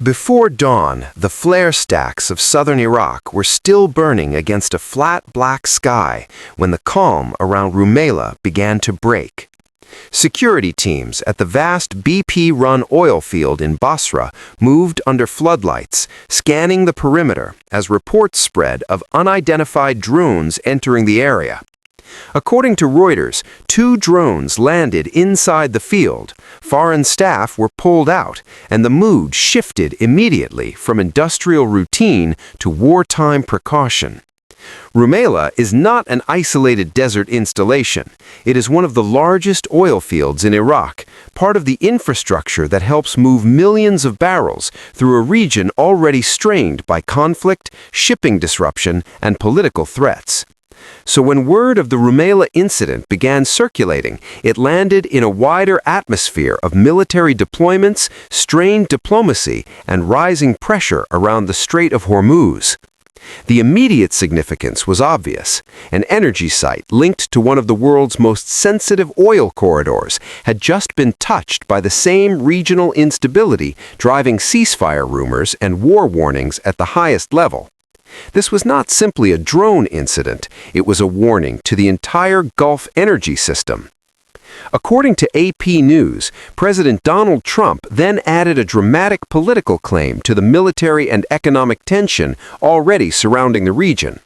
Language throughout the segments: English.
Before dawn, the flare stacks of southern Iraq were still burning against a flat black sky when the calm around Rumaila began to break. Security teams at the vast BP-run oil field in Basra moved under floodlights, scanning the perimeter as reports spread of unidentified drones entering the area. According to Reuters, 2 drones landed inside the field, foreign staff were pulled out, and the mood shifted immediately from industrial routine to wartime precaution. Rumaila is not an isolated desert installation. It is one of the largest oil fields in Iraq, part of the infrastructure that helps move millions of barrels through a region already strained by conflict, shipping disruption, and political threats. So when word of the Rumaila incident began circulating, it landed in a wider atmosphere of military deployments, strained diplomacy, and rising pressure around the Strait of Hormuz. The immediate significance was obvious. An energy site linked to one of the world's most sensitive oil corridors had just been touched by the same regional instability driving ceasefire rumors and war warnings at the highest level. This was not simply a drone incident, it was a warning to the entire Gulf energy system. According to AP News, President Donald Trump then added a dramatic political claim to the military and economic tension already surrounding the region.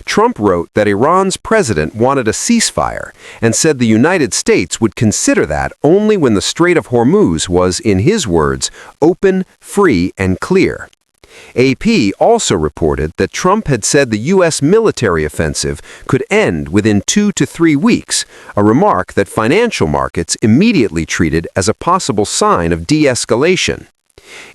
Trump wrote that Iran's president wanted a ceasefire and said the United States would consider that only when the Strait of Hormuz was, in his words, open, free, and clear. AP also reported that Trump had said the U.S. military offensive could end within 2 to 3 weeks, a remark that financial markets immediately treated as a possible sign of de-escalation.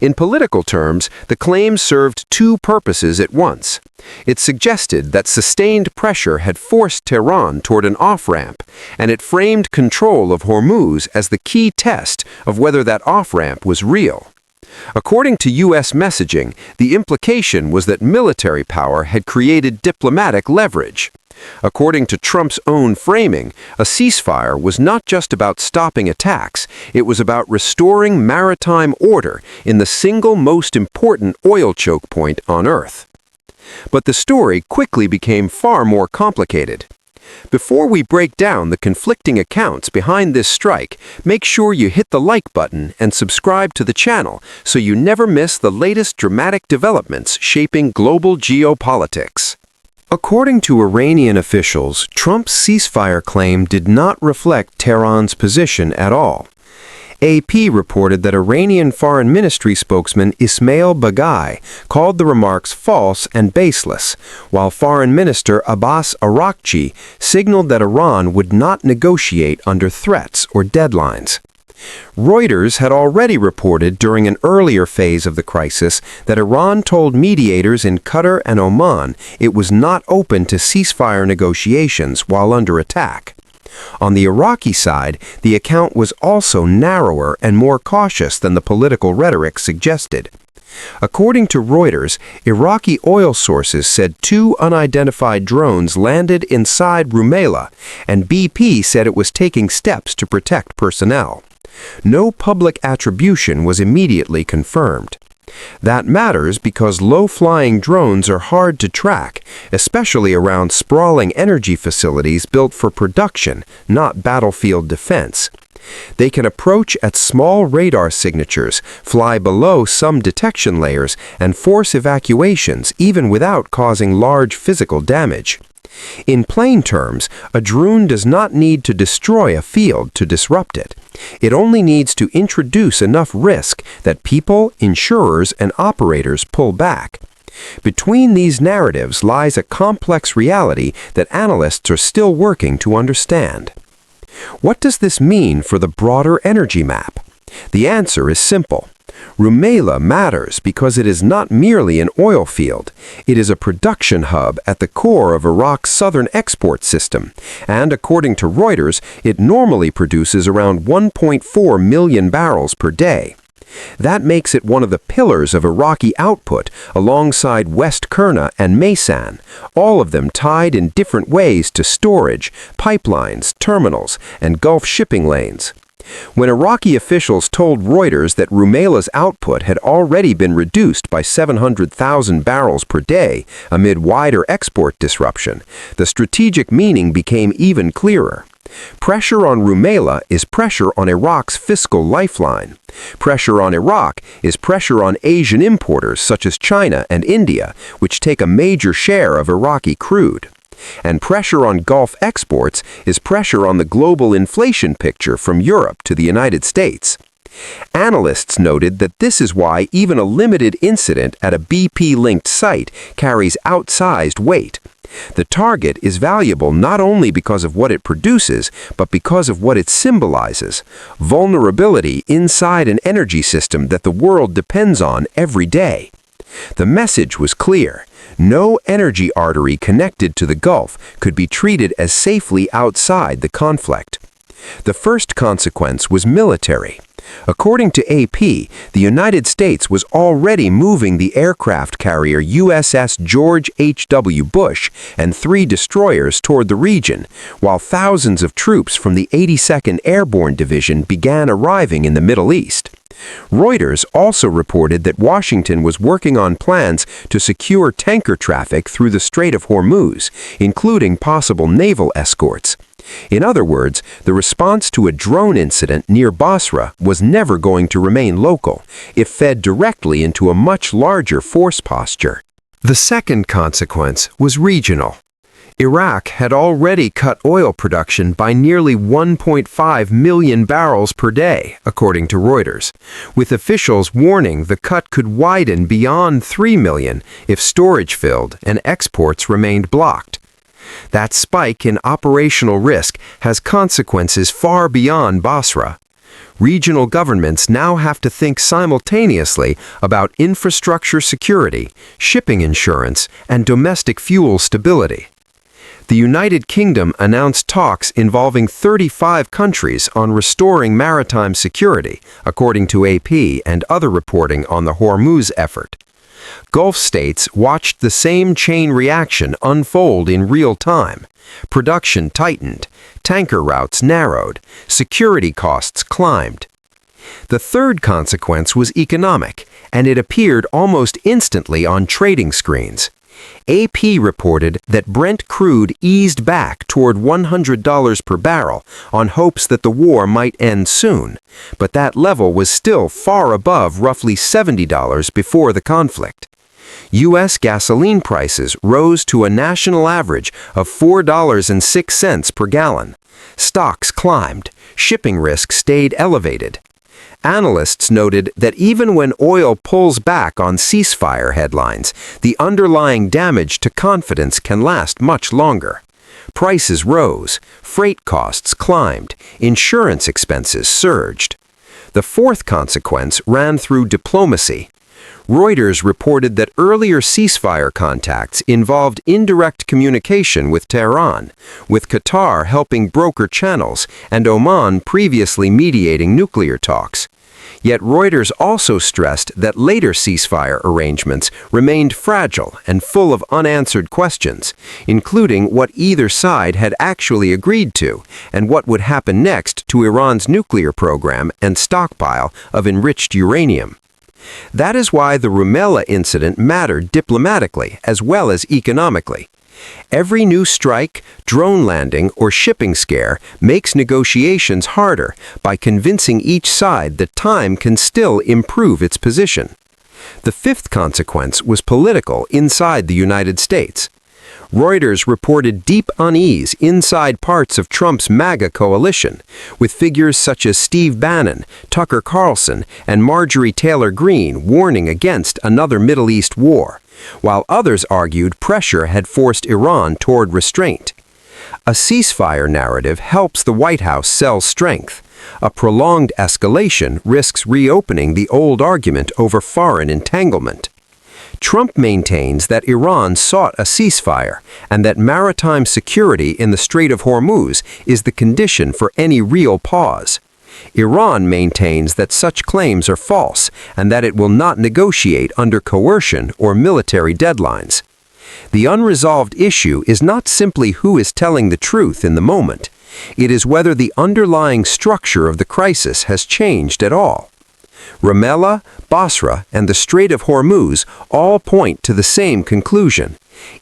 In political terms, the claim served 2 purposes at once. It suggested that sustained pressure had forced Tehran toward an off-ramp, and it framed control of Hormuz as the key test of whether that off-ramp was real. According to U.S. messaging, the implication was that military power had created diplomatic leverage. According to Trump's own framing, a ceasefire was not just about stopping attacks, it was about restoring maritime order in the single most important oil choke point on Earth. But the story quickly became far more complicated. Before we break down the conflicting accounts behind this strike, make sure you hit the like button and subscribe to the channel so you never miss the latest dramatic developments shaping global geopolitics. According to Iranian officials, Trump's ceasefire claim did not reflect Tehran's position at all. AP reported that Iranian Foreign Ministry spokesman Ismail Baghai called the remarks false and baseless, while Foreign Minister Abbas Araghchi signaled that Iran would not negotiate under threats or deadlines. Reuters had already reported during an earlier phase of the crisis that Iran told mediators in Qatar and Oman it was not open to ceasefire negotiations while under attack. On the Iraqi side, the account was also narrower and more cautious than the political rhetoric suggested. According to Reuters, Iraqi oil sources said 2 unidentified drones landed inside Rumaila, and BP said it was taking steps to protect personnel. No public attribution was immediately confirmed. That matters because low-flying drones are hard to track, especially around sprawling energy facilities built for production, not battlefield defense. They can approach at small radar signatures, fly below some detection layers, and force evacuations even without causing large physical damage. In plain terms, a drone does not need to destroy a field to disrupt it. It only needs to introduce enough risk that people, insurers, and operators pull back. Between these narratives lies a complex reality that analysts are still working to understand. What does this mean for the broader energy map? The answer is simple. Rumaila matters because it is not merely an oil field. It is a production hub at the core of Iraq's southern export system, and according to Reuters, it normally produces around 1.4 million barrels per day. That makes it one of the pillars of Iraqi output alongside West Kurna and Maysan, all of them tied in different ways to storage, pipelines, terminals, and Gulf shipping lanes. When Iraqi officials told Reuters that Rumailah's output had already been reduced by 700,000 barrels per day amid wider export disruption, the strategic meaning became even clearer. Pressure on Rumailah is pressure on Iraq's fiscal lifeline. Pressure on Iraq is pressure on Asian importers such as China and India, which take a major share of Iraqi crude. And pressure on Gulf exports is pressure on the global inflation picture from Europe to the United States. Analysts noted that this is why even a limited incident at a BP-linked site carries outsized weight. The target is valuable not only because of what it produces, but because of what it symbolizes: vulnerability inside an energy system that the world depends on every day. The message was clear. No energy artery connected to the Gulf could be treated as safely outside the conflict. The first consequence was military. According to AP, the United States was already moving the aircraft carrier USS George H.W. Bush and 3 destroyers toward the region, while thousands of troops from the 82nd Airborne Division began arriving in the Middle East. Reuters also reported that Washington was working on plans to secure tanker traffic through the Strait of Hormuz, including possible naval escorts. In other words, the response to a drone incident near Basra was never going to remain local. It fed directly into a much larger force posture. The second consequence was regional. Iraq had already cut oil production by nearly 1.5 million barrels per day, according to Reuters, with officials warning the cut could widen beyond 3 million if storage filled and exports remained blocked. That spike in operational risk has consequences far beyond Basra. Regional governments now have to think simultaneously about infrastructure security, shipping insurance, and domestic fuel stability. The United Kingdom announced talks involving 35 countries on restoring maritime security, according to AP and other reporting on the Hormuz effort. Gulf states watched the same chain reaction unfold in real time. Production tightened, tanker routes narrowed, security costs climbed. The third consequence was economic, and it appeared almost instantly on trading screens. AP reported that Brent crude eased back toward $100 per barrel on hopes that the war might end soon, but that level was still far above roughly $70 before the conflict. U.S. gasoline prices rose to a national average of $4.06 per gallon. Stocks climbed, shipping risk stayed elevated. Analysts noted that even when oil pulls back on ceasefire headlines, the underlying damage to confidence can last much longer. Prices rose, freight costs climbed, insurance expenses surged. The fourth consequence ran through diplomacy. Reuters reported that earlier ceasefire contacts involved indirect communication with Tehran, with Qatar helping broker channels and Oman previously mediating nuclear talks. Yet Reuters also stressed that later ceasefire arrangements remained fragile and full of unanswered questions, including what either side had actually agreed to and what would happen next to Iran's nuclear program and stockpile of enriched uranium. That is why the Rumailah incident mattered diplomatically as well as economically. Every new strike, drone landing, or shipping scare makes negotiations harder by convincing each side that time can still improve its position. The fifth consequence was political inside the United States. Reuters reported deep unease inside parts of Trump's MAGA coalition, with figures such as Steve Bannon, Tucker Carlson, and Marjorie Taylor Greene warning against another Middle East war, while others argued pressure had forced Iran toward restraint. A ceasefire narrative helps the White House sell strength. A prolonged escalation risks reopening the old argument over foreign entanglement. Trump maintains that Iran sought a ceasefire and that maritime security in the Strait of Hormuz is the condition for any real pause. Iran maintains that such claims are false and that it will not negotiate under coercion or military deadlines. The unresolved issue is not simply who is telling the truth in the moment. It is whether the underlying structure of the crisis has changed at all. Ramallah, Basra, and the Strait of Hormuz all point to the same conclusion.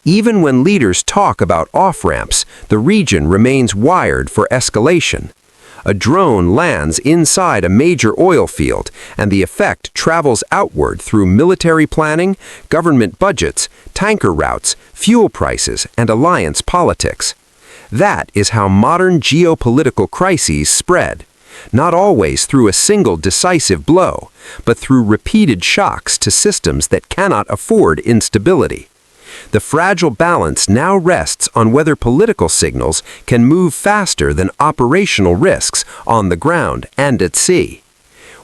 Even when leaders talk about off-ramps, the region remains wired for escalation. A drone lands inside a major oil field, and the effect travels outward through military planning, government budgets, tanker routes, fuel prices, and alliance politics. That is how modern geopolitical crises spread, not always through a single decisive blow, but through repeated shocks to systems that cannot afford instability. The fragile balance now rests on whether political signals can move faster than operational risks on the ground and at sea.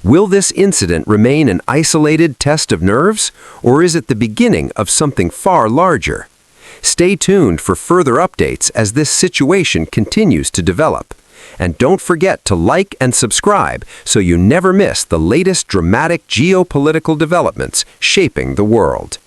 Will this incident remain an isolated test of nerves, or is it the beginning of something far larger? Stay tuned for further updates as this situation continues to develop. And don't forget to like and subscribe so you never miss the latest dramatic geopolitical developments shaping the world.